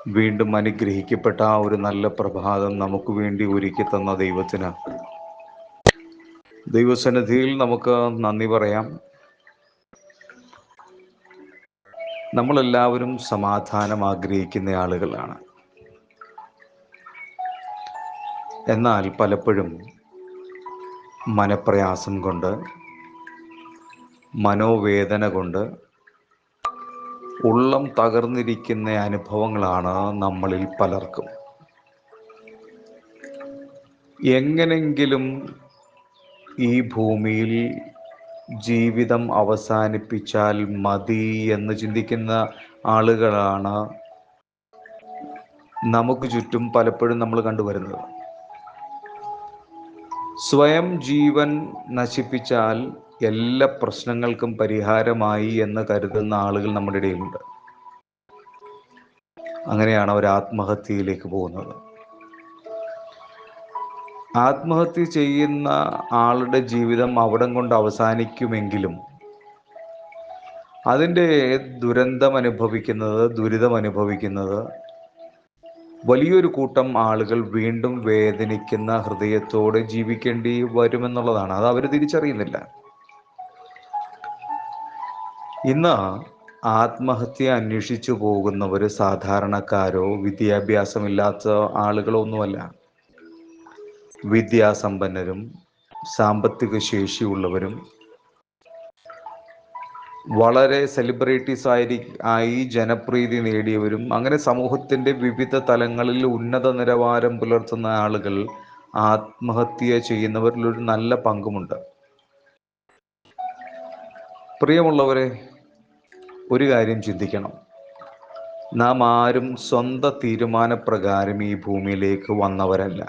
വീണ്ടും അനുഗ്രഹിക്കപ്പെട്ട ഒരു നല്ല പ്രഭാതം നമുക്ക് വേണ്ടി ഒരുക്കി തന്ന ദൈവത്തിന് ദൈവസന്നിധിയിൽ നമുക്ക് നന്ദി പറയാം. നമ്മളെല്ലാവരും സമാധാനം ആഗ്രഹിക്കുന്ന ആളുകളാണ്. എന്നാൽ പലപ്പോഴും മനപ്രയാസം കൊണ്ട്, മനോവേദന കൊണ്ട് ഉള്ളം തകർന്നിരിക്കുന്ന അനുഭവങ്ങളാണ് നമ്മളിൽ പലർക്കും. എങ്ങനെങ്കിലും ഈ ഭൂമിയിൽ ജീവിതം അവസാനിപ്പിച്ചാൽ മതി എന്ന് ചിന്തിക്കുന്ന ആളുകളാണ് നമുക്ക് ചുറ്റും പലപ്പോഴും നമ്മൾ കണ്ടുവരുന്നത്. സ്വയം ജീവൻ നശിപ്പിച്ചാൽ എല്ലാ പ്രശ്നങ്ങൾക്കും പരിഹാരമായി എന്ന് കരുതുന്ന ആളുകൾ നമ്മുടെ ഇടയിലുണ്ട്. അങ്ങനെയാണ് അവർ ആത്മഹത്യയിലേക്ക് പോകുന്നത്. ആത്മഹത്യ ചെയ്യുന്ന ആളുടെ ജീവിതം അവിടം കൊണ്ട് അവസാനിക്കുമെങ്കിലും അതിൻ്റെ ദുരന്തം അനുഭവിക്കുന്നത് വലിയൊരു കൂട്ടം ആളുകൾ വീണ്ടും വേദനിക്കുന്ന ഹൃദയത്തോടെ ജീവിക്കേണ്ടി വരുമെന്നുള്ളതാണ്. അത് അവർ തിരിച്ചറിയുന്നില്ല. ഇന്ന് ആത്മഹത്യ അന്വേഷിച്ചു പോകുന്നവർ സാധാരണക്കാരോ വിദ്യാഭ്യാസമില്ലാത്ത ആളുകളോ ഒന്നുമല്ല. വിദ്യാസമ്പന്നരും സാമ്പത്തിക ശേഷിയുള്ളവരും വളരെ സെലിബ്രിറ്റീസ് ആയി ജനപ്രീതി നേടിയവരും അങ്ങനെ സമൂഹത്തിൻ്റെ വിവിധ തലങ്ങളിൽ ഉന്നത നിലവാരം പുലർത്തുന്ന ആളുകൾ ആത്മഹത്യ ചെയ്യുന്നവരിൽ ഒരു നല്ല പങ്കുമുണ്ട്. പ്രിയമുള്ളവരെ, ഒരു കാര്യം ചിന്തിക്കണം. നാം ആരും സ്വന്തം തീരുമാനപ്രകാരം ഈ ഭൂമിയിലേക്ക് വന്നവരല്ല.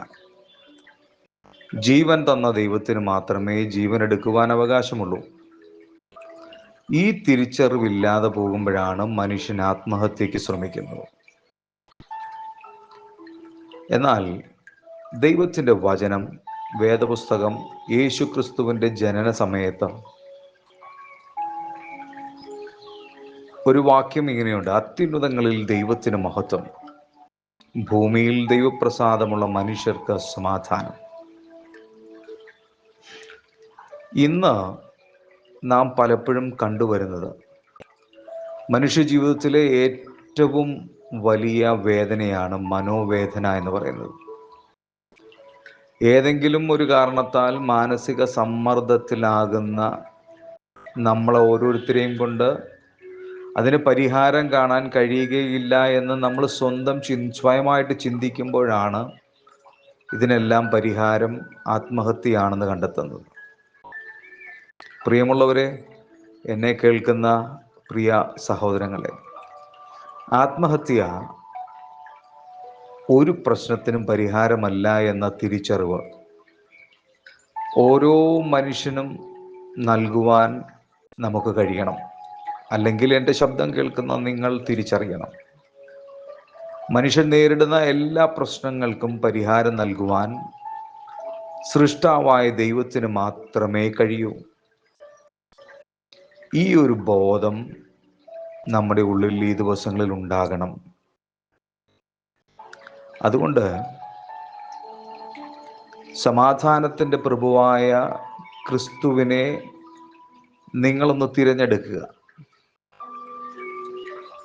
ജീവൻ തന്ന ദൈവത്തിന് മാത്രമേ ജീവൻ എടുക്കുവാൻ അവകാശമുള്ളൂ. ഈ തിരിച്ചറിവില്ലാതെ പോകുമ്പോഴാണ് മനുഷ്യൻ ആത്മഹത്യക്ക് ശ്രമിക്കുന്നത്. എന്നാൽ ദൈവത്തിൻ്റെ വചനം, വേദപുസ്തകം, യേശുക്രിസ്തുവിൻ്റെ ജനന സമയത്ത് ഒരു വാക്യം ഇങ്ങനെയുണ്ട്: അത്യുന്നതങ്ങളിൽ ദൈവത്തിന് മഹത്വം, ഭൂമിയിൽ ദൈവപ്രസാദമുള്ള മനുഷ്യർക്ക് സമാധാനം. ഇന്ന് നാം പലപ്പോഴും കണ്ടുവരുന്നത് മനുഷ്യജീവിതത്തിലെ ഏറ്റവും വലിയ വേദനയാണ് മനോവേദന എന്ന് പറയുന്നത്. ഏതെങ്കിലും ഒരു കാരണത്താൽ മാനസിക സമ്മർദ്ദത്തിലാകുന്ന നമ്മളെ ഓരോരുത്തരെയും കൊണ്ട് അതിന് പരിഹാരം കാണാൻ കഴിയുകയില്ല എന്ന് നമ്മൾ സ്വയമായിട്ട് ചിന്തിക്കുമ്പോഴാണ് ഇതിനെല്ലാം പരിഹാരം ആത്മഹത്യയാണെന്ന് കണ്ടെത്തുന്നത്. പ്രിയമുള്ളവരെ, എന്നെ കേൾക്കുന്ന പ്രിയ സഹോദരങ്ങളെ, ആത്മഹത്യ ഒരു പ്രശ്നത്തിനും പരിഹാരമല്ല എന്ന തിരിച്ചറിവ് ഓരോ മനുഷ്യനും നൽകുവാൻ നമുക്ക് കഴിയണം. അല്ലെങ്കിൽ എൻ്റെ ശബ്ദം കേൾക്കുന്ന നിങ്ങൾ തിരിച്ചറിയണം, മനുഷ്യൻ നേരിടുന്ന എല്ലാ പ്രശ്നങ്ങൾക്കും പരിഹാരം നൽകുവാൻ സൃഷ്ടാവായ ദൈവത്തിന് മാത്രമേ കഴിയൂ. ഈ ഒരു ബോധം നമ്മുടെ ഉള്ളിൽ ഈ ദിവസങ്ങളിൽ ഉണ്ടാകണം. അതുകൊണ്ട് സമാധാനത്തിൻ്റെ പ്രഭുവായ ക്രിസ്തുവിനെ നിങ്ങളൊന്ന് തിരഞ്ഞെടുക്കുക.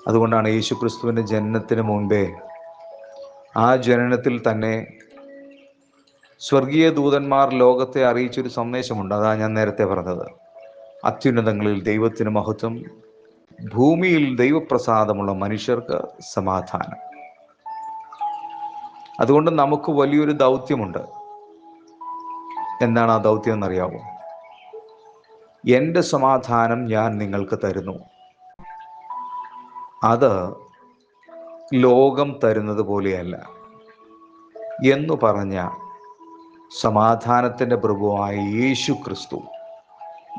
അതുകൊണ്ടാണ് യേശു ക്രിസ്തുവിൻ്റെ ജനനത്തിന് മുൻപേ, ആ ജനനത്തിൽ തന്നെ സ്വർഗീയ ദൂതന്മാർ ലോകത്തെ അറിയിച്ചൊരു സന്ദേശമുണ്ട്. അതാ ഞാൻ നേരത്തെ പറഞ്ഞത്: അത്യുന്നതങ്ങളിൽ ദൈവത്തിന് മഹത്വം, ഭൂമിയിൽ ദൈവപ്രസാദമുള്ള മനുഷ്യർക്ക് സമാധാനം. അതുകൊണ്ട് നമുക്ക് വലിയൊരു ദൗത്യമുണ്ട്. എന്താണ് ആ ദൗത്യം എന്നറിയാമോ? എൻ്റെ സമാധാനം ഞാൻ നിങ്ങൾക്ക് തരുന്നു, അത് ലോകം തരുന്നത് പോലെയല്ല എന്നു പറഞ്ഞ സമാധാനത്തിൻ്റെ പ്രഭുവായ യേശു ക്രിസ്തു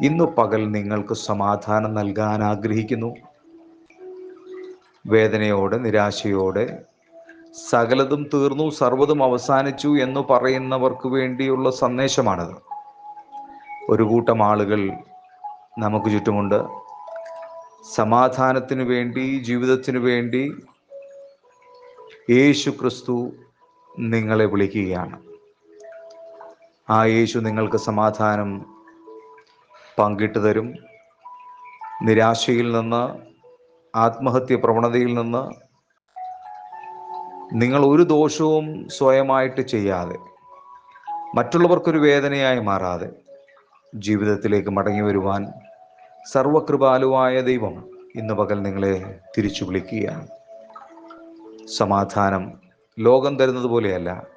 ഇന്നു പകൽ നിങ്ങൾക്ക് സമാധാനം നൽകാൻ ആഗ്രഹിക്കുന്നു. വേദനയോടെ, നിരാശയോടെ, സകലതും തീർന്നു, സർവ്വതും അവസാനിച്ചു എന്ന് പറയുന്നവർക്ക് വേണ്ടിയുള്ള സന്ദേശമാണത്. ഒരു കൂട്ടം ആളുകൾ നമുക്ക് ചുറ്റുമുണ്ട്. സമാധാനത്തിന് വേണ്ടി, ജീവിതത്തിന് വേണ്ടി യേശു ക്രിസ്തു നിങ്ങളെ വിളിക്കുകയാണ്. ആ യേശു നിങ്ങൾക്ക് സമാധാനം പങ്കിട്ടു തരും. നിരാശയിൽ നിന്ന്, ആത്മഹത്യ പ്രവണതയിൽ നിന്ന് നിങ്ങൾ ഒരു ദോഷവും സ്വയമായിട്ട് ചെയ്യാതെ, മറ്റുള്ളവർക്കൊരു വേദനയായി മാറാതെ ജീവിതത്തിലേക്ക് മടങ്ങി വരുവാൻ സർവകൃപാലുവായ ദൈവം ഇന്ന് പകൽ നിങ്ങളെ തിരിച്ചു വിളിക്കുകയാണ്. സമാധാനം ലോകം തരുന്നത് പോലെയല്ല,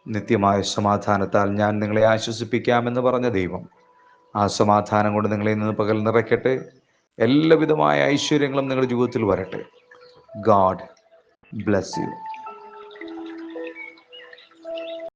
നിത്യമായ സമാധാനത്താൽ ഞാൻ നിങ്ങളെ ആശ്വസിപ്പിക്കാമെന്ന് പറഞ്ഞ ദൈവം ആ സമാധാനം കൊണ്ട് നിങ്ങളെ ഇന്ന് പകൽ നിറയ്ക്കട്ടെ. എല്ലാവിധമായ ഐശ്വര്യങ്ങളും നിങ്ങളുടെ ജീവിതത്തിൽ വരട്ടെ. God bless you.